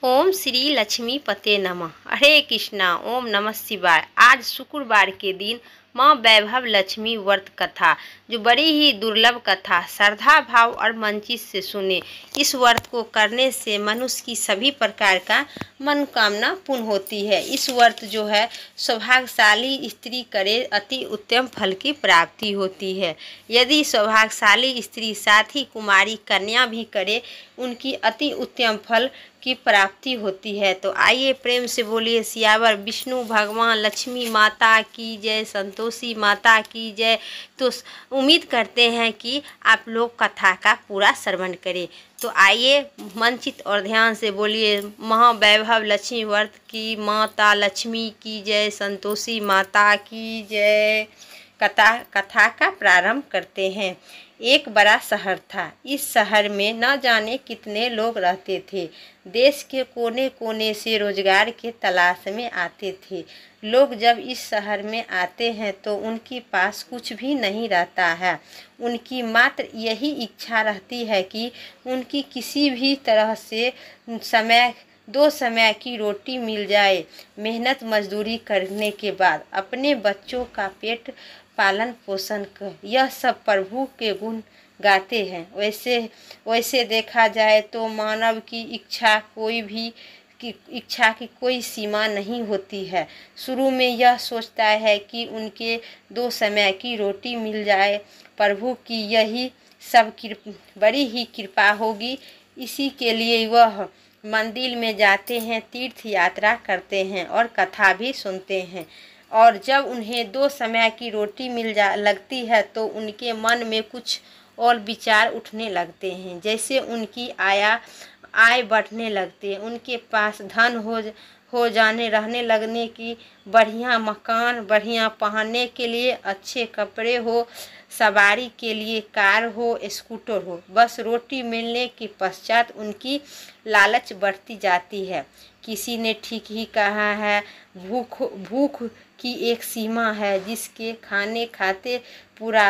ओम श्री लक्ष्मी पते नमः। हरे कृष्णा। ओम नमः शिवाय। आज शुक्रवार के दिन माँ वैभव लक्ष्मी व्रत कथा, जो बड़ी ही दुर्लभ कथा, श्रद्धा भाव और मन चित से सुने। इस व्रत को करने से मनुष्य की सभी प्रकार का मनोकामना पूर्ण होती है। इस व्रत जो है सौभाग्यशाली स्त्री करे अति उत्तम फल की प्राप्ति होती है। यदि सौभाग्यशाली स्त्री साथ ही कुमारी कन्या भी करे, उनकी अति उत्तम फल की प्राप्ति होती है। तो आइए प्रेम से बोलिए सियावर विष्णु भगवान लक्ष्मी माता की जय, संतोषी माता की जय। तो उम्मीद करते हैं कि आप लोग कथा का पूरा श्रवण करें। तो आइए मनचित और ध्यान से बोलिए महावैभव लक्ष्मी व्रत की माता लक्ष्मी की जय, संतोषी माता की जय। कथा का प्रारंभ करते हैं। एक बड़ा शहर था। इस शहर में न जाने कितने लोग रहते थे। देश के कोने कोने से रोजगार के तलाश में आते थे। लोग जब इस शहर में आते हैं तो उनके पास कुछ भी नहीं रहता है। उनकी मात्र यही इच्छा रहती है कि उनकी किसी भी तरह से दो समय की रोटी मिल जाए। मेहनत मजदूरी करने के बाद अपने बच्चों का पेट पालन पोषण कर यह सब प्रभु के गुण गाते हैं। वैसे देखा जाए तो मानव की इच्छा की कोई सीमा नहीं होती है। शुरू में यह सोचता है कि उनके दो समय की रोटी मिल जाए, प्रभु की यही सब बड़ी ही कृपा होगी। इसी के लिए वह मंदिर में जाते हैं, तीर्थ यात्रा करते हैं और कथा भी सुनते हैं। और जब उन्हें दो समय की रोटी लगती है तो उनके मन में कुछ और विचार उठने लगते हैं। जैसे उनकी आय बढ़ने लगती है, उनके पास धन हो जाने रहने लगने की, बढ़िया मकान, बढ़िया पहनने के लिए अच्छे कपड़े हो, सवारी के लिए कार हो, स्कूटर हो। बस रोटी मिलने के पश्चात उनकी लालच बढ़ती जाती है। किसी ने ठीक ही कहा है, भूख की एक सीमा है जिसके खाने खाते पूरा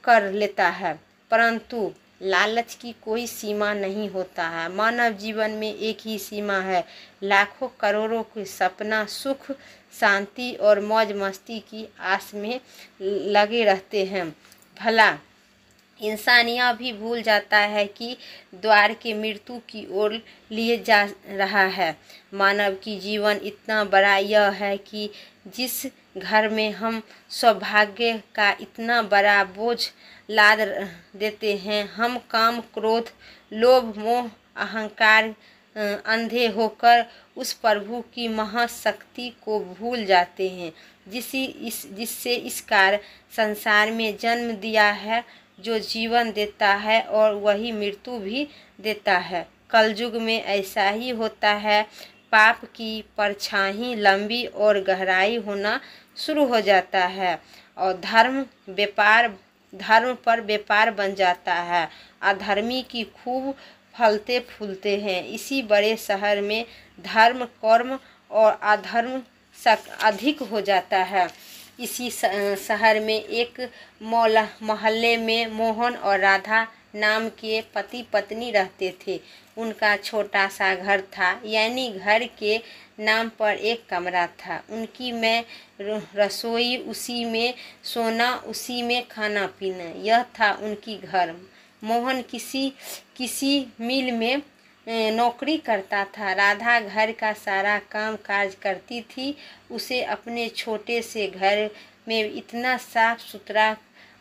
कर लेता है, परंतु लालच की कोई सीमा नहीं होता है। मानव जीवन में एक ही सीमा है। लाखों करोड़ों के सपना सुख शांति और मौज मस्ती की आस में लगे रहते हैं। भला इंसान यह भी भूल जाता है कि द्वार के मृत्यु की ओर लिए जा रहा है। मानव की जीवन इतना बड़ा यह है कि जिस घर में हम सौभाग्य का इतना बड़ा बोझ लाद देते हैं, हम काम क्रोध लोभ मोह अहंकार अंधे होकर उस प्रभु की महाशक्ति को भूल जाते हैं, जिससे इस कार्य संसार में जन्म दिया है, जो जीवन देता है और वही मृत्यु भी देता है। कलयुग में ऐसा ही होता है। पाप की परछाई लंबी और गहराई होना शुरू हो जाता है और धर्म पर व्यापार बन जाता है। अधर्मी की खूब फलते फूलते हैं। इसी बड़े शहर में धर्म कर्म और अधर्म अधिक हो जाता है। इसी शहर में एक मोहल्ले में मोहन और राधा नाम के पति पत्नी रहते थे। उनका छोटा सा घर था, यानी घर के नाम पर एक कमरा था। उनकी में रसोई, उसी में सोना, उसी में खाना पीना, यह था उनकी घर। मोहन किसी मिल में नौकरी करता था। राधा घर का सारा काम काज करती थी। उसे अपने छोटे से घर में इतना साफ सुथरा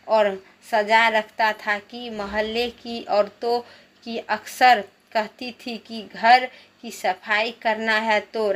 और सजा रखता था कि मोहल्ले की औरतों की अक्सर कहती थी कि घर की सफाई करना है तो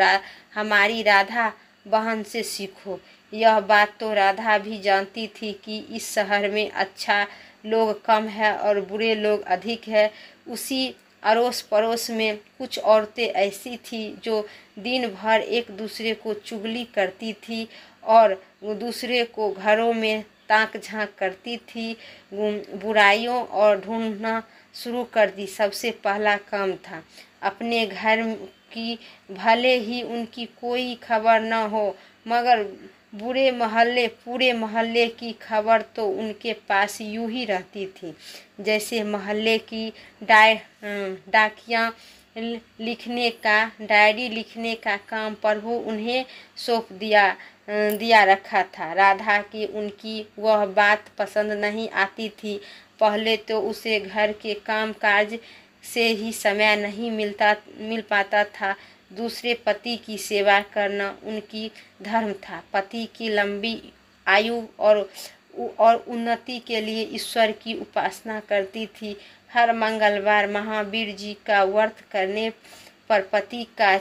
हमारी राधा बहन से सीखो। यह बात तो राधा भी जानती थी कि इस शहर में अच्छा लोग कम है और बुरे लोग अधिक है। उसी अड़ोस पड़ोस में कुछ औरतें ऐसी थी जो दिन भर एक दूसरे को चुगली करती थी और दूसरे को घरों में ताक झांक करती थी, बुराइयों और ढूंढना शुरू कर दी। सबसे पहला काम था अपने घर की, भले ही उनकी कोई खबर न हो, मगर पूरे मोहल्ले की खबर तो उनके पास यूं ही रहती थी जैसे मोहल्ले की डाकियाँ डायरी लिखने का काम प्रभु उन्हें सौंप दिया रखा था। राधा की उनकी वह बात पसंद नहीं आती थी। पहले तो उसे घर के काम काज से ही समय नहीं मिल पाता था। दूसरे पति की सेवा करना उनकी धर्म था। पति की लंबी आयु और उन्नति के लिए ईश्वर की उपासना करती थी। हर मंगलवार महावीर जी का व्रत करने पर पति का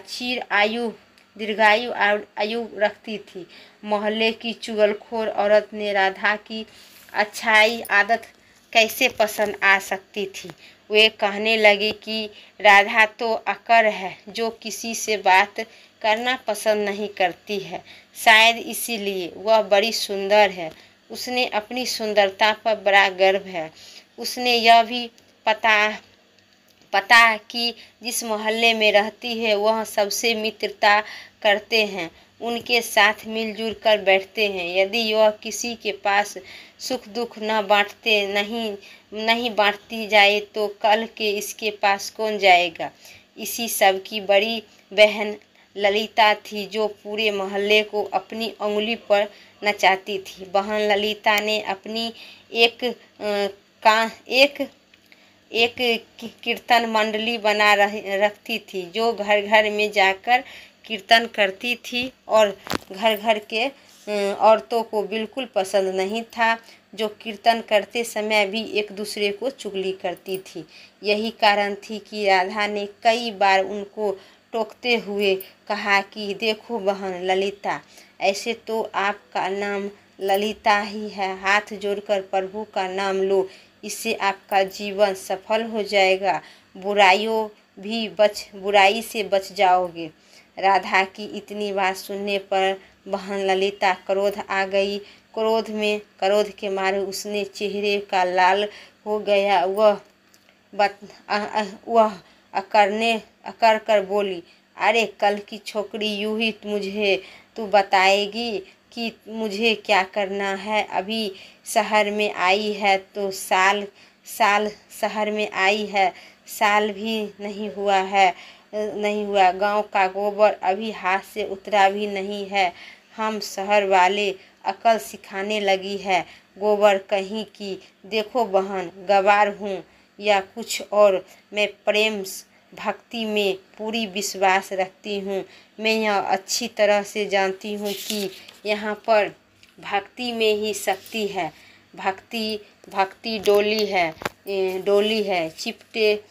दीर्घायु आयु रखती थी। मोहल्ले की चुगलखोर औरत ने राधा की अच्छाई आदत कैसे पसंद आ सकती थी। वे कहने लगे कि राधा तो अकर है, जो किसी से बात करना पसंद नहीं करती है। शायद इसीलिए वह बड़ी सुंदर है। उसने अपनी सुंदरता पर बड़ा गर्व है। उसने यह भी पता कि जिस मोहल्ले में रहती है वह सबसे मित्रता करते हैं, उनके साथ मिलजुल कर बैठते हैं। यदि वह किसी के पास सुख दुख नहीं बांटती जाए तो कल के इसके पास कौन जाएगा। इसी सब की बड़ी बहन ललिता थी, जो पूरे मोहल्ले को अपनी उंगली पर नचाती थी। बहन ललिता ने अपनी एक कीर्तन मंडली बना रखती थी, जो घर घर में जाकर कीर्तन करती थी और घर घर के औरतों को बिल्कुल पसंद नहीं था, जो कीर्तन करते समय भी एक दूसरे को चुगली करती थी। यही कारण थी कि राधा ने कई बार उनको टोकते हुए कहा कि देखो बहन ललिता, ऐसे तो आपका नाम ललिता ही है, हाथ जोड़कर प्रभु का नाम लो, इससे आपका जीवन सफल हो जाएगा, बुराई से बच जाओगे। राधा की इतनी बात सुनने पर बहन ललिता क्रोध आ गई। क्रोध के मारे उसने चेहरे का लाल हो गया। वह अकड़ कर बोली, अरे कल की छोकरी, यूं ही तू बताएगी कि मुझे क्या करना है। अभी शहर में आई है तो साल शहर में आई है, साल भी नहीं हुआ। गांव का गोबर अभी हाथ से उतरा भी नहीं है। हम शहर वाले अकल सिखाने लगी है गोबर कहीं की। देखो बहन, गवार हूँ या कुछ और, मैं प्रेम भक्ति में पूरी विश्वास रखती हूँ। मैं यह अच्छी तरह से जानती हूँ कि यहाँ पर भक्ति में ही शक्ति है। भक्ति डोली है, चिपटे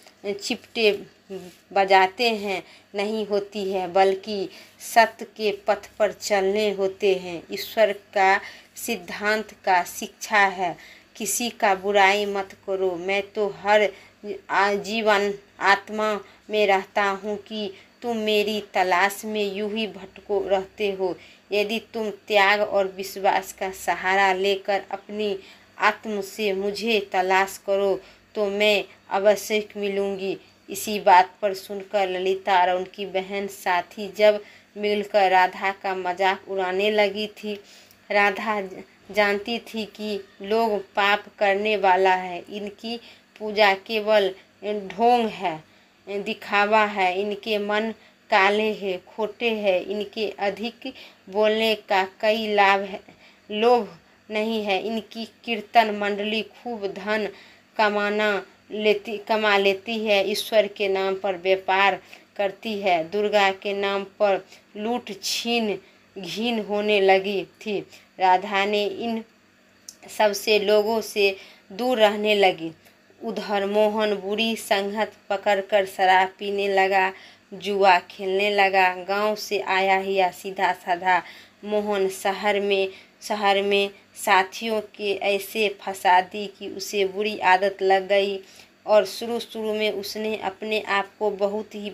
बजाते हैं नहीं होती है, बल्कि सत्य के पथ पर चलने होते हैं। ईश्वर का सिद्धांत का शिक्षा है, किसी का बुराई मत करो। मैं तो हर जीवन आत्मा में रहता हूँ कि तुम मेरी तलाश में यूं ही भटको रहते हो। यदि तुम त्याग और विश्वास का सहारा लेकर अपनी आत्म से मुझे तलाश करो तो मैं अवश्य मिलूंगी। इसी बात पर सुनकर ललिता और उनकी बहन साथी जब मिलकर राधा का मजाक उड़ाने लगी थी। राधा जानती थी कि लोग पाप करने वाला है, इनकी पूजा केवल ढोंग है, दिखावा है। इनके मन काले हैं, खोटे हैं। इनके अधिक बोलने का कई लोभ नहीं है। इनकी कीर्तन मंडली खूब धन कमा लेती है, ईश्वर के नाम पर व्यापार करती है, दुर्गा के नाम पर लूट छीन घिन होने लगी थी। राधा ने इन सबसे लोगों से दूर रहने लगी। उधर मोहन बुरी संगत पकड़कर शराब पीने लगा, जुआ खेलने लगा। गांव से आया ही सीधा साधा मोहन शहर में साथियों के ऐसे फंसा दी कि उसे बुरी आदत लग गई। और शुरू में उसने अपने आप को बहुत ही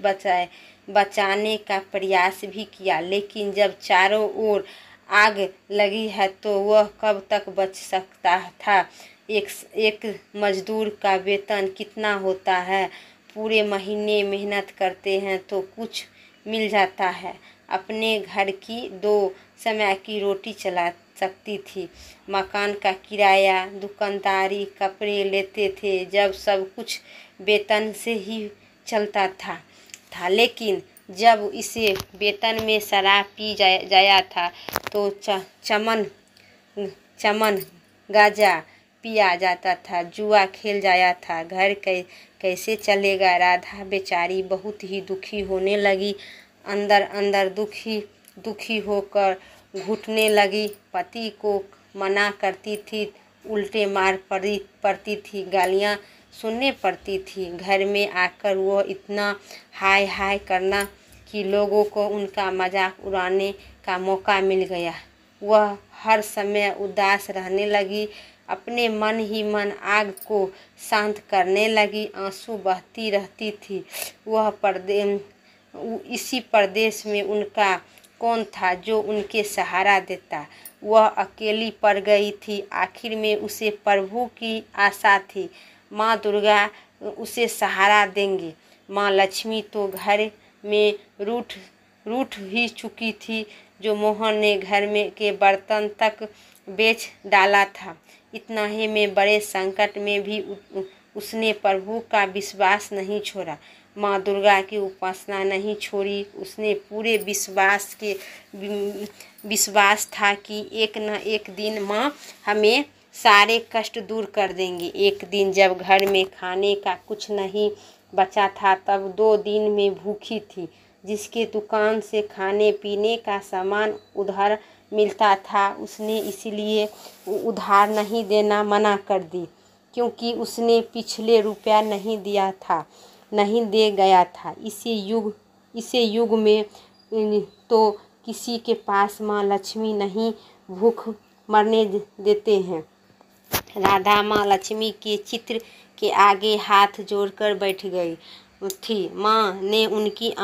बचाने का प्रयास भी किया, लेकिन जब चारों ओर आग लगी है तो वह कब तक बच सकता था। एक मजदूर का वेतन कितना होता है? पूरे महीने मेहनत करते हैं तो कुछ मिल जाता है। अपने घर की 2 समय की रोटी चला सकती थी। मकान का किराया, दुकानदारी, कपड़े लेते थे, जब सब कुछ वेतन से ही चलता था। था, लेकिन जब इसे वेतन में शराब पी जाया था तो चमन गांजा पिया जाता था, जुआ खेल जाया था। घर कैसे चलेगा। राधा बेचारी बहुत ही दुखी होने लगी, अंदर अंदर दुखी होकर घुटने लगी। पति को मना करती थी, उल्टे मार पड़ती थी, गालियाँ सुनने पड़ती थी। घर में आकर वो इतना हाय हाय करना कि लोगों को उनका मजाक उड़ाने का मौका मिल गया। वह हर समय उदास रहने लगी, अपने मन ही मन आग को शांत करने लगी। आंसू बहती रहती थी। इसी परदेश में उनका कौन था जो उनके सहारा देता। वह अकेली पड़ गई थी। आखिर में उसे प्रभु की आशा थी, माँ दुर्गा उसे सहारा देंगे। माँ लक्ष्मी तो घर में रूठ ही चुकी थी, जो मोहन ने घर में के बर्तन तक बेच डाला था। इतना ही में बड़े संकट में भी उसने प्रभु का विश्वास नहीं छोड़ा, माँ दुर्गा की उपासना नहीं छोड़ी। उसने पूरे विश्वास था कि एक न एक दिन माँ हमें सारे कष्ट दूर कर देंगी। एक दिन जब घर में खाने का कुछ नहीं बचा था, तब 2 दिन में भूखी थी। जिसके दुकान से खाने पीने का सामान उधार मिलता था, उसने इसलिए उधार नहीं देना मना कर दी, क्योंकि उसने पिछले रुपया नहीं दे गया था। इसे युग में तो किसी के पास माँ लक्ष्मी नहीं भूख मरने देते हैं। राधा माँ लक्ष्मी के चित्र के आगे हाथ जोड़कर बैठ गई थी। माँ ने उनकी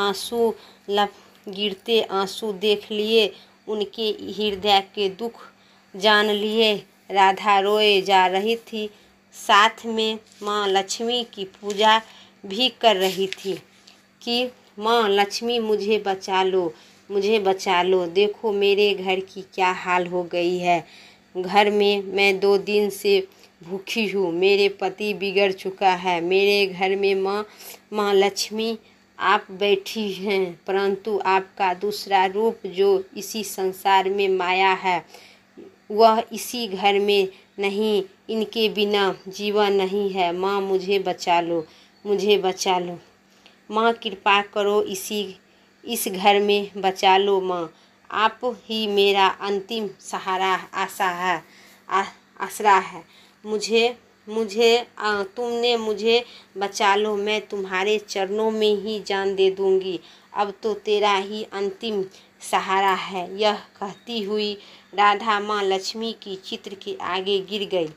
गिरते आंसू देख लिए, उनके हृदय के दुख जान लिए। राधा रोए जा रही थी, साथ में माँ लक्ष्मी की पूजा भी कर रही थी कि माँ लक्ष्मी मुझे बचा लो, देखो मेरे घर की क्या हाल हो गई है। घर में मैं 2 दिन से भूखी हूँ, मेरे पति बिगड़ चुका है। मेरे घर में माँ लक्ष्मी आप बैठी हैं, परंतु आपका दूसरा रूप जो इसी संसार में माया है, वह इसी घर में नहीं, इनके बिना जीवन नहीं है। माँ मुझे बचा लो, माँ कृपा करो, इस घर में बचा लो। माँ आप ही मेरा अंतिम सहारा आसरा है। तुमने मुझे बचा लो, मैं तुम्हारे चरणों में ही जान दे दूंगी। अब तो तेरा ही अंतिम सहारा है। यह कहती हुई राधा माँ लक्ष्मी की चित्र के आगे गिर गई।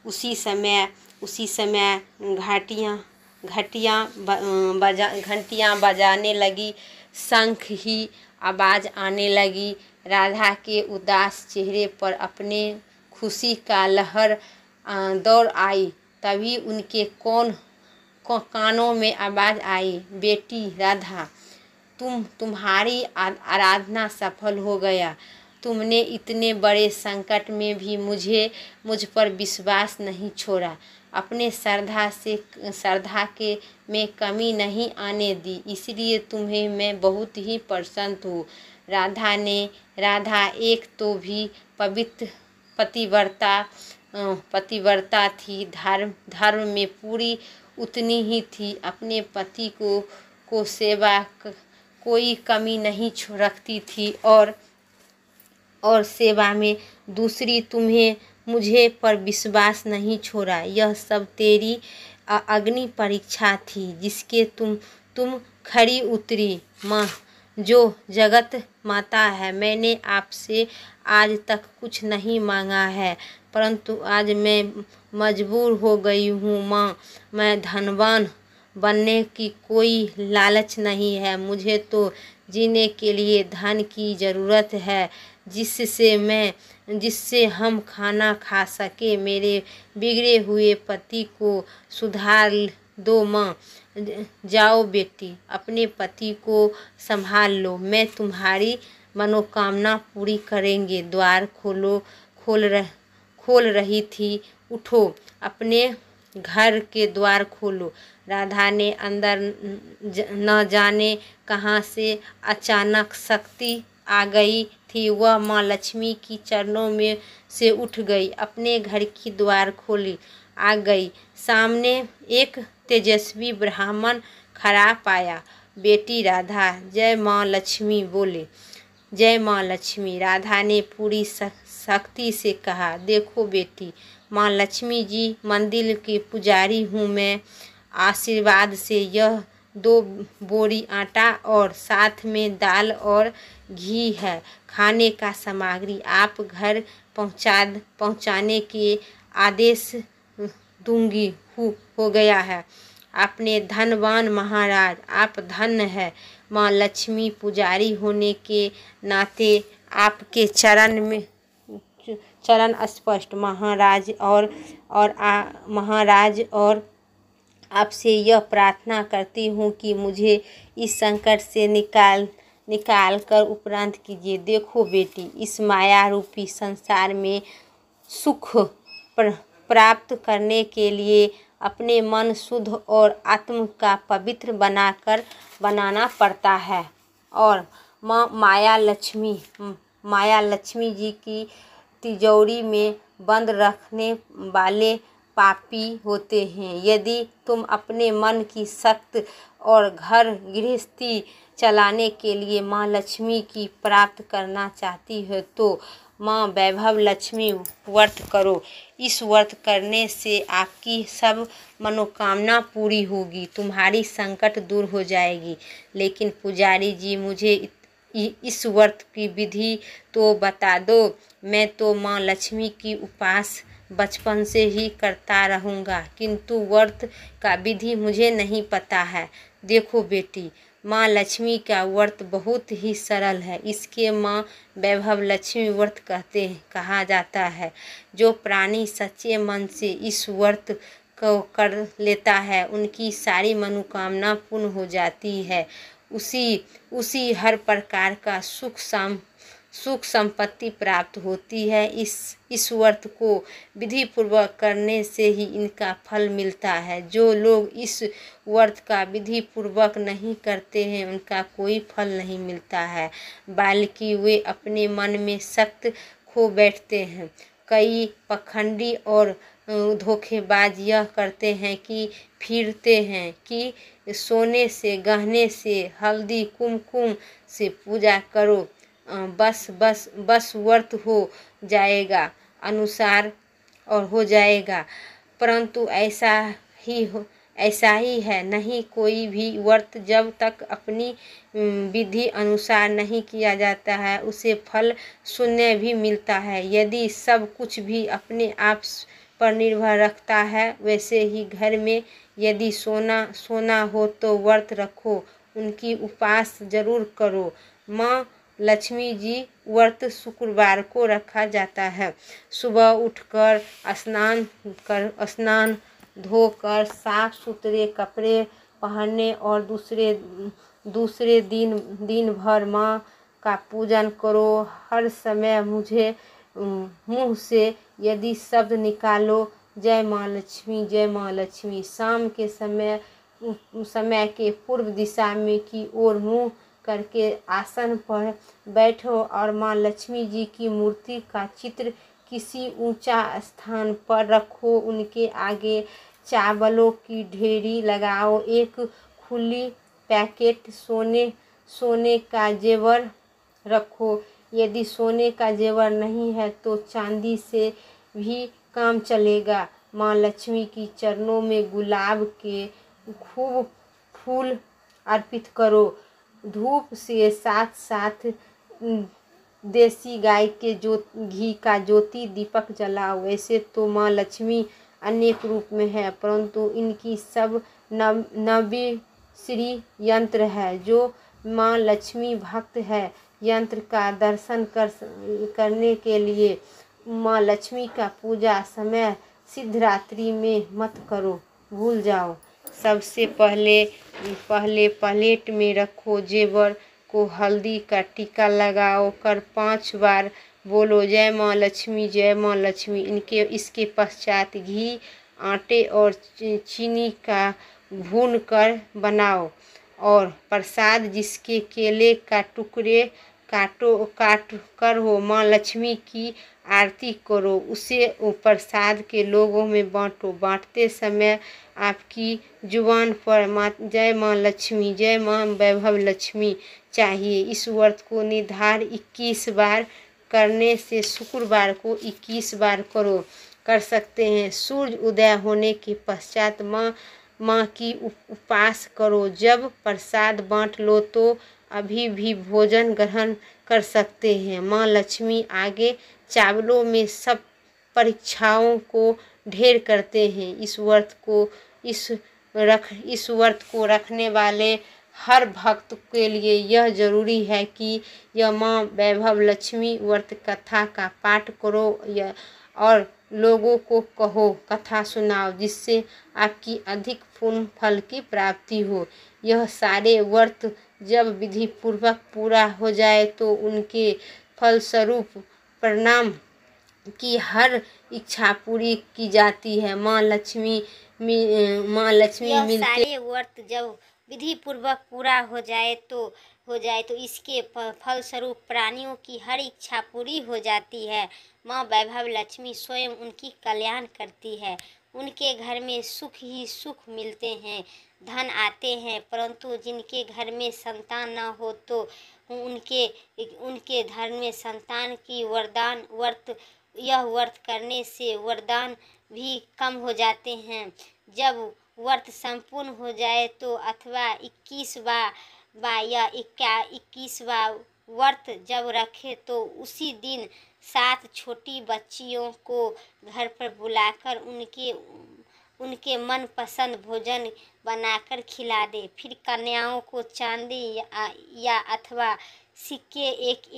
उसी समय घंटियाँ बजाने लगी, शंख ही आवाज़ आने लगी। राधा के उदास चेहरे पर अपने खुशी का लहर दौड़ आई। तभी उनके कानों में आवाज़ आई, बेटी राधा, तुम्हारी आराधना सफल हो गया। तुमने इतने बड़े संकट में भी मुझ पर विश्वास नहीं छोड़ा, अपने श्रद्धा के में कमी नहीं आने दी, इसलिए तुम्हें मैं बहुत ही प्रसन्न हूँ। राधा एक तो भी पवित्र पतिव्रता थी, धर्म में पूरी उतनी ही थी, अपने पति को सेवा कोई कमी नहीं रखती थी, और सेवा में दूसरी तुम्हें मुझे पर विश्वास नहीं छोड़ा। यह सब तेरी अग्नि परीक्षा थी, जिसके तुम खरी उतरी। माँ जो जगत माता है, मैंने आपसे आज तक कुछ नहीं मांगा है, परंतु आज मैं मजबूर हो गई हूँ। माँ मैं धनवान बनने की कोई लालच नहीं है, मुझे तो जीने के लिए धन की ज़रूरत है, जिससे हम खाना खा सके। मेरे बिगड़े हुए पति को सुधार दो। माँ जाओ बेटी, अपने पति को संभाल लो, मैं तुम्हारी मनोकामना पूरी करेंगे। द्वार खोल रही थी, उठो, अपने घर के द्वार खोलो। राधा ने अंदर न जाने कहाँ से अचानक शक्ति आ गई थी। वह माँ लक्ष्मी की चरणों में से उठ गई, अपने घर की द्वार खोली, आ गई। सामने एक तेजस्वी ब्राह्मण खड़ा पाया। बेटी राधा, जय माँ लक्ष्मी बोले। जय माँ लक्ष्मी, राधा ने पूरी शक्ति से कहा। देखो बेटी, माँ लक्ष्मी जी मंदिर के पुजारी हूँ मैं। आशीर्वाद से यह 2 बोरी आटा और साथ में दाल और घी है, खाने का सामग्री। आप घर पहुँचाने के आदेश दूंगी। हो गया है। अपने धनवान महाराज, आप धन्य है। माँ लक्ष्मी पुजारी होने के नाते आपके चरण स्पष्ट महाराज और आपसे यह प्रार्थना करती हूँ कि मुझे इस संकट से निकाल कर उपरांत कीजिए। देखो बेटी, इस माया रूपी संसार में सुख प्राप्त करने के लिए अपने मन शुद्ध और आत्म का पवित्र बनाना पड़ता है। और माया लक्ष्मी जी की तिजोरी में बंद रखने वाले पापी होते हैं। यदि तुम अपने मन की शक्ति और घर गृहस्थी चलाने के लिए माँ लक्ष्मी की प्राप्त करना चाहती हो तो माँ वैभव लक्ष्मी व्रत करो। इस व्रत करने से आपकी सब मनोकामना पूरी होगी, तुम्हारी संकट दूर हो जाएगी। लेकिन पुजारी जी, मुझे इस व्रत की विधि तो बता दो। मैं तो माँ लक्ष्मी की उपास बचपन से ही करता रहूँगा, किंतु व्रत का विधि मुझे नहीं पता है। देखो बेटी, माँ लक्ष्मी का व्रत बहुत ही सरल है। इसके माँ वैभव लक्ष्मी व्रत कहा जाता है। जो प्राणी सच्चे मन से इस व्रत को कर लेता है, उनकी सारी मनोकामना पूर्ण हो जाती है। उसी हर प्रकार का सुख संपत्ति प्राप्त होती है। इस व्रत को विधि पूर्वक करने से ही इनका फल मिलता है। जो लोग इस व्रत का विधि पूर्वक नहीं करते हैं, उनका कोई फल नहीं मिलता है, बल्कि वे अपने मन में शक्ति खो बैठते हैं। कई पखंडी और धोखेबाज यह करते हैं कि फिरते हैं कि सोने से, गहने से, हल्दी कुमकुम से पूजा करो, बस व्रत हो जाएगा अनुसार और हो जाएगा। परंतु ऐसा ही है नहीं। कोई भी व्रत जब तक अपनी विधि अनुसार नहीं किया जाता है, उसे फल शून्य भी मिलता है। यदि सब कुछ भी अपने आप पर निर्भर रखता है, वैसे ही घर में यदि सोना हो तो व्रत रखो, उनकी उपास जरूर करो। माँ लक्ष्मी जी व्रत शुक्रवार को रखा जाता है। सुबह उठकर स्नान धोकर साफ सुथरे कपड़े पहनने और दूसरे दिन भर माँ का पूजन करो। हर समय मुंह से यदि शब्द निकालो, जय माँ लक्ष्मी, जय माँ लक्ष्मी। शाम के समय के पूर्व दिशा में की ओर मुंह करके आसन पर बैठो और माँ लक्ष्मी जी की मूर्ति का चित्र किसी ऊंचा स्थान पर रखो। उनके आगे चावलों की ढेरी लगाओ। एक खुली पैकेट सोने का जेवर रखो। यदि सोने का जेवर नहीं है तो चांदी से भी काम चलेगा। माँ लक्ष्मी की चरणों में गुलाब के खूब फूल अर्पित करो। धूप से साथ देसी गाय के घी का ज्योति दीपक जलाओ। वैसे तो माँ लक्ष्मी अनेक रूप में है, परंतु इनकी सब नव्य श्री यंत्र है। जो माँ लक्ष्मी भक्त है, यंत्र का दर्शन करने के लिए माँ लक्ष्मी का पूजा समय सिद्धरात्रि में मत करो, भूल जाओ। सबसे पहले प्लेट में रखो जेवर को हल्दी का टीका लगाओ कर 5 बार बोलो, जय माँ लक्ष्मी, जय माँ लक्ष्मी। इसके पश्चात घी आटे और चीनी का भून कर बनाओ और प्रसाद जिसके केले का टुकड़े काट कर हो माँ लक्ष्मी की आरती करो, उसे प्रसाद के लोगों में बांटो। बांटते समय आपकी जुबान पर जय माँ लक्ष्मी, जय माँ वैभव लक्ष्मी चाहिए। इस व्रत को निर्धारित 21 बार करने से शुक्रवार को 21 बार कर सकते हैं। सूर्य उदय होने के पश्चात माँ की उपास करो। जब प्रसाद बांट लो तो अभी भी भोजन ग्रहण कर सकते हैं। माँ लक्ष्मी आगे चावलों में सब परीक्षाओं को ढेर करते हैं। इस व्रत को रखने वाले हर भक्त के लिए यह जरूरी है कि यह माँ वैभव लक्ष्मी व्रत कथा का पाठ करो और लोगों को कहो, कथा सुनाओ, जिससे आपकी अधिक पुण्य फल की प्राप्ति हो। यह सारे व्रत जब विधि पूर्वक पूरा हो जाए तो उनके फलस्वरूप प्रणाम की हर इच्छा पूरी की जाती है। माँ लक्ष्मी मिलते। सारे व्रत जब विधि पूर्वक पूरा हो जाए तो इसके फलस्वरूप प्राणियों की हर इच्छा पूरी हो जाती है। माँ वैभव लक्ष्मी स्वयं उनकी कल्याण करती है। उनके घर में सुख ही सुख मिलते हैं, धन आते हैं, परंतु जिनके घर में संतान न हो तो उनके घर में संतान की यह व्रत करने से वरदान भी कम हो जाते हैं। जब व्रत संपूर्ण हो जाए तो अथवा 21वां या 21वां व्रत जब रखे तो उसी दिन 7 छोटी बच्चियों को घर पर बुलाकर उनके मनपसंद भोजन बनाकर खिला दे। फिर कन्याओं को चांदी या अथवा सिक्के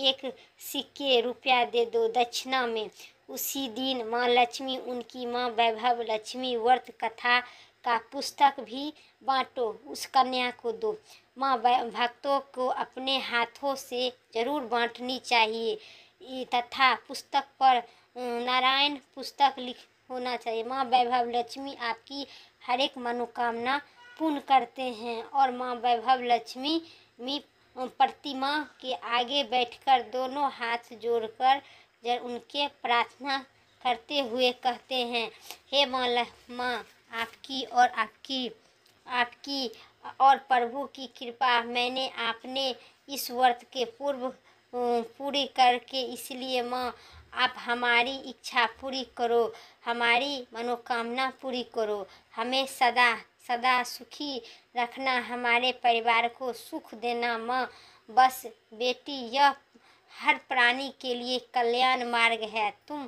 एक सिक्के रुपया दे दो दक्षिणा में। उसी दिन माँ लक्ष्मी उनकी माँ वैभव लक्ष्मी व्रत कथा का पुस्तक भी बांटो, उस कन्या को दो। माँ भक्तों को अपने हाथों से जरूर बांटनी चाहिए तथा पुस्तक पर नारायण पुस्तक लिख होना चाहिए। माँ वैभव लक्ष्मी आपकी हर एक मनोकामना पूर्ण करते हैं और माँ वैभव लक्ष्मी प्रतिमा के आगे बैठकर दोनों हाथ जोड़कर उनके प्रार्थना करते हुए कहते हैं, हे माँ आपकी और प्रभु की कृपा मैंने आपने इस व्रत के पूर्व पूरी करके, इसलिए माँ आप हमारी इच्छा पूरी करो, हमारी मनोकामना पूरी करो, हमें सदा सुखी रखना, हमारे परिवार को सुख देना माँ। बस बेटी यह हर प्राणी के लिए कल्याण मार्ग है। तुम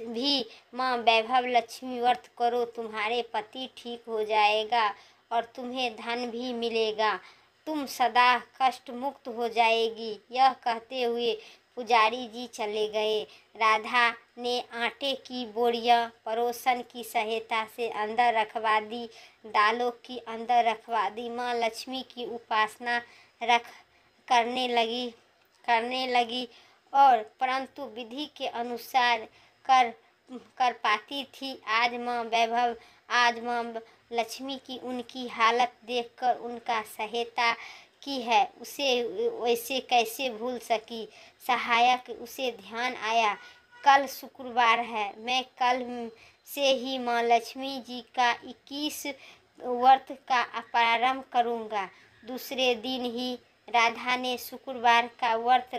भी माँ वैभव लक्ष्मी व्रत करो, तुम्हारे पति ठीक हो जाएगा और तुम्हें धन भी मिलेगा, तुम सदा कष्ट मुक्त हो जाएगी। यह कहते हुए पुजारी जी चले गए। राधा ने आटे की बोरियां पड़ोसन की सहायता से अंदर रखवा दी, दालों की अंदर रखवा दी। माँ लक्ष्मी की उपासना करने लगी और परंतु विधि के अनुसार कर पाती थी। आज माँ लक्ष्मी की उनकी हालत देखकर उनका सहायता की है, उसे वैसे कैसे भूल सकी। सहायक उसे ध्यान आया, कल शुक्रवार है, मैं कल से ही माँ लक्ष्मी जी का 21 व्रत का प्रारंभ करूँगा। दूसरे दिन ही राधा ने शुक्रवार का व्रत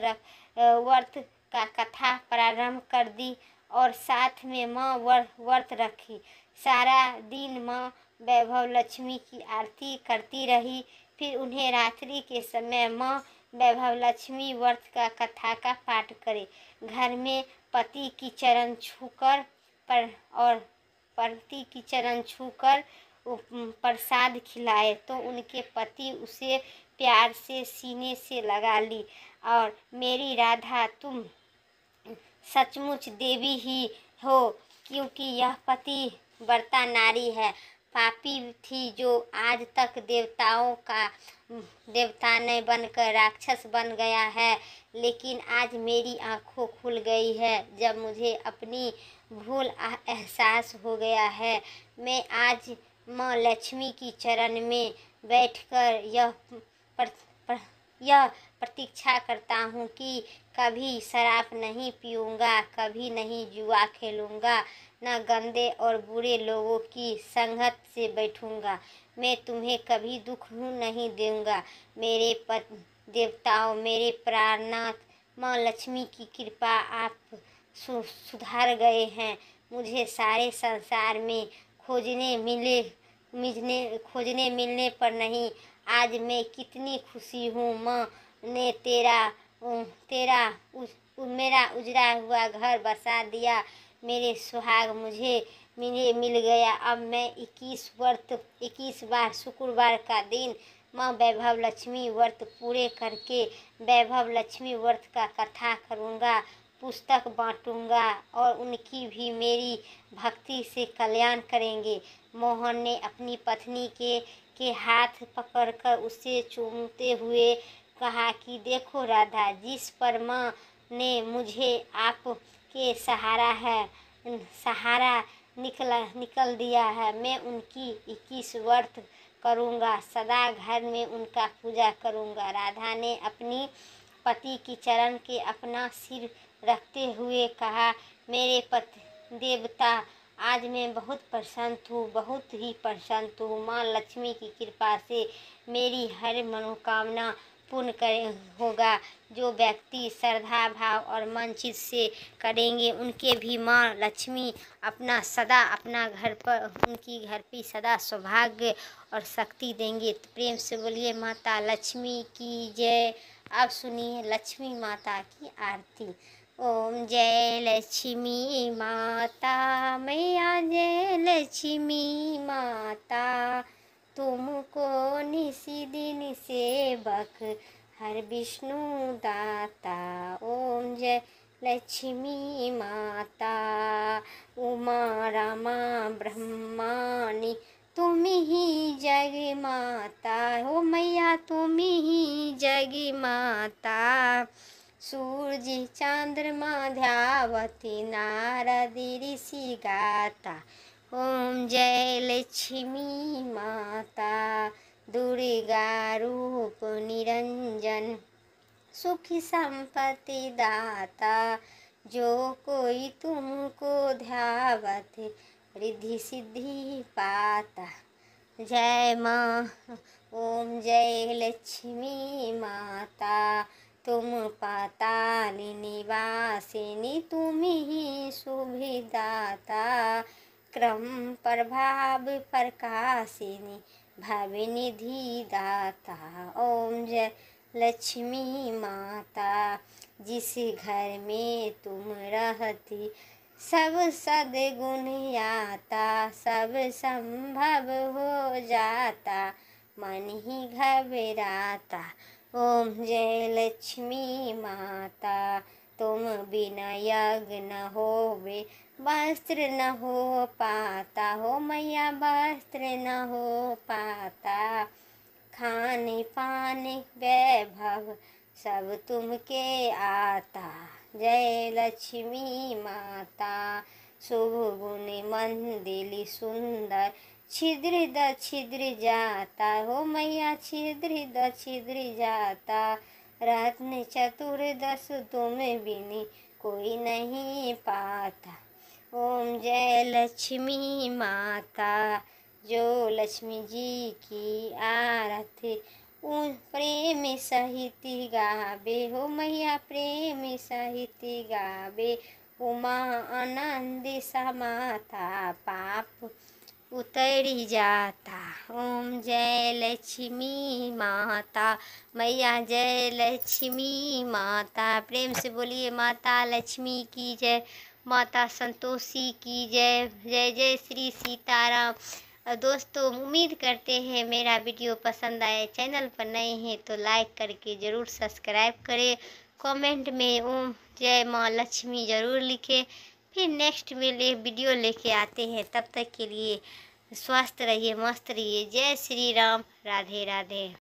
का कथा प्रारंभ कर दी और साथ में माँ व्रत रखी। सारा दिन माँ वैभव लक्ष्मी की आरती करती रही। फिर उन्हें रात्रि के समय माँ वैभव लक्ष्मी व्रत का कथा का पाठ करे। घर में पति की चरण छूकर प्रसाद खिलाए तो उनके पति उसे प्यार से सीने से लगा ली और मेरी राधा तुम सचमुच देवी ही हो, क्योंकि यह पति व्रता नारी है। पापी थी जो आज तक देवता नहीं बनकर राक्षस बन गया है, लेकिन आज मेरी आँखों खुल गई है। जब मुझे अपनी भूल एहसास हो गया है, मैं आज माँ लक्ष्मी की चरण में बैठकर यह प्रतीक्षा करता हूँ कि कभी शराब नहीं पीऊँगा, कभी नहीं जुआ खेलूँगा, न गंदे और बुरे लोगों की संगत से बैठूँगा। मैं तुम्हें कभी दुख नहीं दूँगा। मेरे देवताओं, मेरे प्राणनाथ माँ लक्ष्मी की कृपा, आप सुधर गए हैं। मुझे सारे संसार में खोजने मिलने पर नहीं। आज मैं कितनी खुशी हूँ। माँ ने मेरा उजड़ा हुआ घर बसा दिया। मेरे सुहाग मुझे मिल गया। अब मैं 21 बार शुक्रवार का दिन माँ वैभव लक्ष्मी व्रत पूरे करके वैभव लक्ष्मी व्रत का कथा करूँगा, पुस्तक बांटूँगा और उनकी भी मेरी भक्ति से कल्याण करेंगे। मोहन ने अपनी पत्नी के हाथ पकड़कर उसे चूमते हुए कहा कि देखो राधा, जिस पर माँ ने मुझे आपके सहारा निकल दिया है, मैं उनकी 21 व्रत करूँगा, सदा घर में उनका पूजा करूँगा। राधा ने अपनी पति की चरण के अपना सिर रखते हुए कहा, मेरे पति देवता, आज मैं बहुत प्रसन्न हूँ, बहुत ही प्रसन्न हूँ। माँ लक्ष्मी की कृपा से मेरी हर मनोकामना पूर्ण होगा। जो व्यक्ति श्रद्धा भाव और मन चित से करेंगे, उनके भी माँ लक्ष्मी सदा अपना उनकी घर पे सदा सौभाग्य और शक्ति देंगे। तो प्रेम से बोलिए माता लक्ष्मी की जय। अब सुनिए लक्ष्मी माता की आरती। ओम जय लक्ष्मी माता मैया, जय लक्ष्मी माता, तुमको निसी दिन सेवक हर विष्णु दाता। ओम जय लक्ष्मी माता, उमा रमा ब्रह्माणी, तुम ही जग माता हो मैया, तुम ही जग माता। सूरज चंद्रमा ध्यावती, नारद ऋषि गाता। ओम जय लक्ष्मी माता, दुर्गा रूप निरंजन, सुखी संपत्ति दाता। जो कोई तुमको ध्यावत, रिद्धि सिद्धि पाता। जय माँ। ओम जय लक्ष्मी माता, तुम पाताल निवासिनी, तुम ही सुभिदाता। क्रम प्रभाव प्रकाशिनी, भवनिधि दाता। ओम जय लक्ष्मी माता, जिस घर में तुम रहती, सब सद्गुण आता, सब संभव हो जाता, मन ही घबराता। ओम जय लक्ष्मी माता, तुम बिना यज्ञ न होवे, वस्त्र न हो पाता हो मैया, वस्त्र न हो पाता। खाने पाने वैभव सब तुमके आता। जय लक्ष्मी माता, शुभ गुण मंदिर सुंदर, छिद्र जाता हो मैया, छिद्र जाता। रत्न चतुर्दश तुम बिनी कोई नहीं पाता। ओम जय लक्ष्मी माता, जो लक्ष्मी जी की आरती उन प्रेम सहित गावे हो मैया, प्रेम सहित गावे। उमा आनंद समाता, पाप उतरी जाता। ओम जय लक्ष्मी माता मैया, जय लक्ष्मी माता। प्रेम से बोलिए माता लक्ष्मी की जय, माता संतोषी की जय। जय जय श्री सीताराम। दोस्तों उम्मीद करते हैं मेरा वीडियो पसंद आए। चैनल पर नए हैं तो लाइक करके ज़रूर सब्सक्राइब करें। कमेंट में ओम जय माँ लक्ष्मी ज़रूर लिखें। फिर नेक्स्ट में वीडियो लेके आते हैं, तब तक के लिए स्वस्थ रहिए, मस्त रहिए। जय श्री राम। राधे राधे।